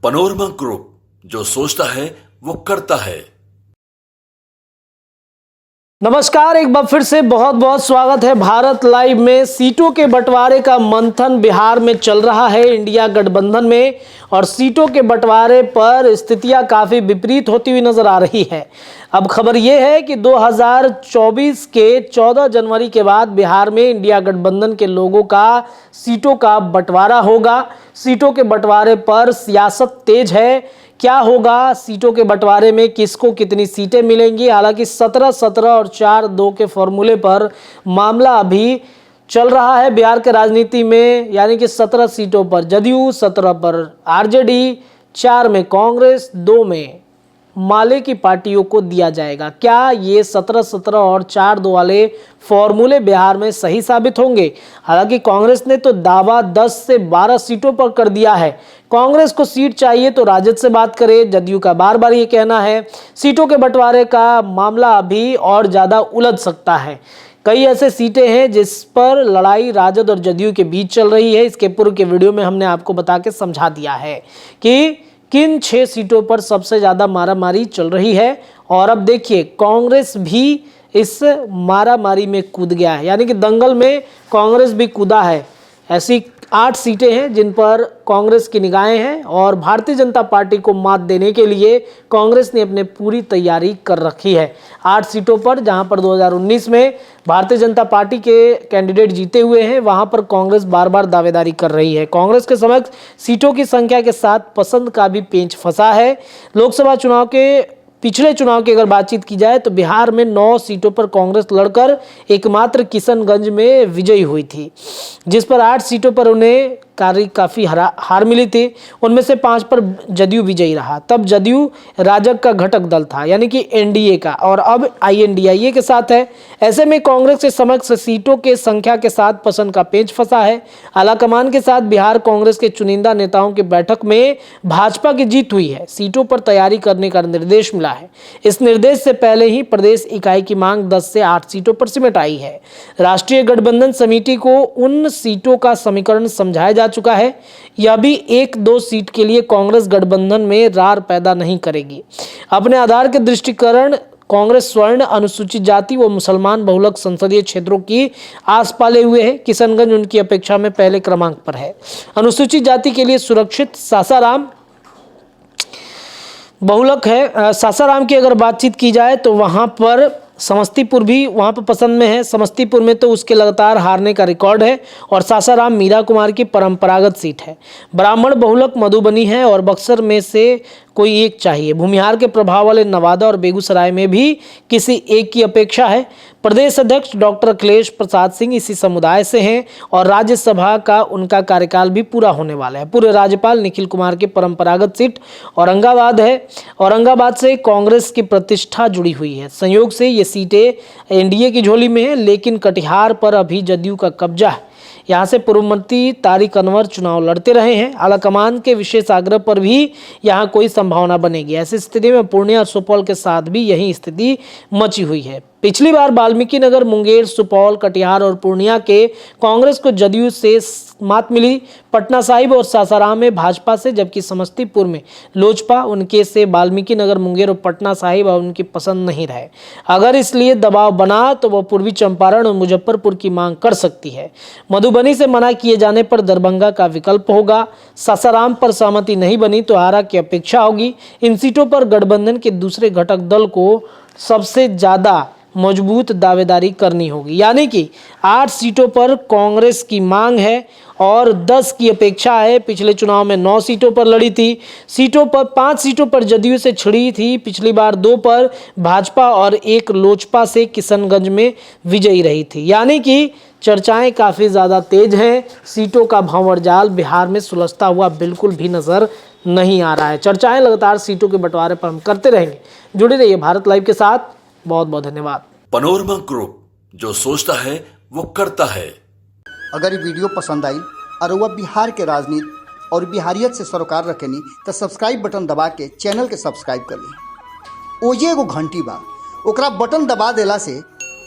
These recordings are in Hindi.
पनोरमा ग्रुप, जो सोचता है वो करता है। नमस्कार, एक बार फिर से बहुत बहुत स्वागत है भारत लाइव में। सीटों के बंटवारे का मंथन बिहार में चल रहा है इंडिया गठबंधन में, और सीटों के बंटवारे पर स्थितियां काफ़ी विपरीत होती हुई नजर आ रही है। अब खबर यह है कि 2024 के 14 जनवरी के बाद बिहार में इंडिया गठबंधन के लोगों का सीटों का बंटवारा होगा। सीटों के बंटवारे पर सियासत तेज है। क्या होगा सीटों के बंटवारे में, किसको कितनी सीटें मिलेंगी? हालांकि 17-17 और 4-2 के फॉर्मूले पर मामला अभी चल रहा है बिहार के राजनीति में, यानी कि 17 सीटों पर जदयू, 17 पर आरजेडी, 4 में कांग्रेस, 2 में माले की पार्टियों को दिया जाएगा। क्या ये 17-17 और 4-2 वाले फॉर्मूले बिहार में सही साबित होंगे? हालांकि कांग्रेस ने तो दावा 10 से 12 सीटों पर कर दिया है। कांग्रेस को सीट चाहिए तो राजद से बात करे। जदयू का बार बार ये कहना है। सीटों के बंटवारे का मामला अभी और ज़्यादा उलझ सकता है। कई ऐसे सीटें हैं जिस पर लड़ाई राजद और जदयू के बीच चल रही है। इसके पूर्व के वीडियो में हमने आपको बता के समझा दिया है कि किन 6 सीटों पर सबसे ज़्यादा मारामारी चल रही है। और अब देखिए, कांग्रेस भी इस मारामारी में कूद गया है, यानी कि दंगल में कांग्रेस भी कूदा है। ऐसी 8 सीटें हैं जिन पर कांग्रेस की निगाहें हैं, और भारतीय जनता पार्टी को मात देने के लिए कांग्रेस ने अपने पूरी तैयारी कर रखी है। 8 सीटों पर, जहां पर 2019 में भारतीय जनता पार्टी के कैंडिडेट जीते हुए हैं, वहां पर कांग्रेस बार बार दावेदारी कर रही है। कांग्रेस के समक्ष सीटों की संख्या के साथ पसंद का भी पेंच फंसा है। लोकसभा चुनाव के पिछले चुनाव की अगर बातचीत की जाए तो बिहार में 9 सीटों पर कांग्रेस लड़कर एकमात्र किशनगंज में विजयी हुई थी, जिस पर 8 सीटों पर उन्हें काफ़ी हार मिली थी। उनमें से 5 पर जदयू विजयी रहा। तब जदयू राजग का घटक दल था, यानी कि एनडीए का, और अब INDIA के साथ है। ऐसे में कांग्रेस के समक्ष सीटों के संख्या के साथ पसंद का पेंच फंसा है। आलाकमान के साथ बिहार कांग्रेस के चुनिंदा नेताओं की बैठक में भाजपा की जीत हुई है। सीटों पर तैयारी करने का निर्देश मिला है। इस निर्देश से पहले ही प्रदेश इकाई की मांग 10 से 8 सीटों पर सिमट आई है। राष्ट्रीय गठबंधन समिति को उन सीटों का समीकरण समझाया जा चुका है। यह भी 1-2 सीट के लिए कांग्रेस गठबंधन में रार पैदा नहीं करेगी। अपने आधार के दृष्टिकरण कांग्रेस स्वर्ण, अनुसूचित जाति व मुसलमान बहुलक संसदीय क्षेत्रों की आस पाले हुए है। किशनगंज उनकी अपेक्षा में पहले क्रमांक पर है। अनुसूचित जाति के लिए सुरक्षित सासाराम बहुलक है। सासाराम की अगर बातचीत की जाए तो वहां पर समस्तीपुर भी वहां पर पसंद में है। समस्तीपुर में तो उसके लगातार हारने का रिकॉर्ड है, और सासाराम मीरा कुमार की परंपरागत सीट है। ब्राह्मण बहुलक मधुबनी है, और बक्सर में से कोई एक चाहिए। भूमिहार के प्रभाव वाले नवादा और बेगूसराय में भी किसी एक की अपेक्षा है। प्रदेश अध्यक्ष डॉक्टर अखिलेश प्रसाद सिंह इसी समुदाय से हैं, और राज्यसभा का उनका कार्यकाल भी पूरा होने वाला है। पूर्व राज्यपाल निखिल कुमार की परंपरागत सीट औरंगाबाद है। औरंगाबाद से कांग्रेस की प्रतिष्ठा जुड़ी हुई है। संयोग से ये सीटें एनडीए की झोली में है, लेकिन कटिहार पर अभी जदयू का कब्जा है। यहाँ से पूर्व मंत्री तारिक अनवर चुनाव लड़ते रहे हैं। आलाकमान के विशेष आग्रह पर भी यहाँ कोई संभावना बनेगी। ऐसी स्थिति में पूर्णिया और सुपौल के साथ भी यही स्थिति मची हुई है। पिछली बार वाल्मीकि नगर, मुंगेर, सुपौल, कटिहार और पूर्णिया के कांग्रेस को जदयू से मात मिली। पटना साहिब और सासाराम में भाजपा से, जबकि समस्तीपुर में लोजपा उनके से वाल्मीकि नगर, मुंगेर और पटना साहिब और उनकी पसंद नहीं रहे। अगर इसलिए दबाव बना तो वह पूर्वी चंपारण और मुजफ्फरपुर की मांग कर सकती है। मधुबनी से मना किए जाने पर दरभंगा का विकल्प होगा। सासाराम पर सहमति नहीं बनी तो आरा की अपेक्षा होगी। इन सीटों पर गठबंधन के दूसरे घटक दल को सबसे ज्यादा मजबूत दावेदारी करनी होगी, यानी कि 8 सीटों पर कांग्रेस की मांग है और 10 की अपेक्षा है। पिछले चुनाव में 9 सीटों पर लड़ी थी। 5 सीटों पर जदयू से छिड़ी थी। पिछली बार 2 पर भाजपा और 1 लोजपा से किशनगंज में विजयी रही थी, यानी कि चर्चाएं काफ़ी ज़्यादा तेज हैं। सीटों का भंवर जाल बिहार में सुलझता हुआ बिल्कुल भी नज़र नहीं आ रहा है। चर्चाएं लगातार सीटों के बंटवारे पर हम करते रहेंगे। जुड़े रहिए भारत लाइव के साथ। बहुत बहुत धन्यवाद। पनोरमा ग्रुप, जो सोचता है वो करता है। अगर ये वीडियो पसंद आई और वह बिहार के राजनीति और बिहारियत से सरोकार रखेनी तो सब्सक्राइब बटन दबा के चैनल के सब्सक्राइब कर ली। ओजे एगो घंटी बा, ओकरा बटन दबा देला से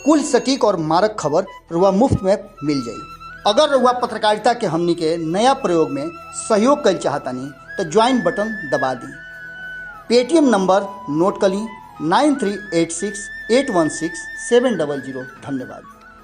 कुल सटीक और मारक खबर रुआ मुफ्त में मिल जाई। अगर रुआ पत्रकारिता के हमनी के नया प्रयोग में सहयोग कर चाहतानी तो ज्वाइन बटन दबा दी। पेटीएम नंबर नोट कर ली 9386816700। धन्यवाद।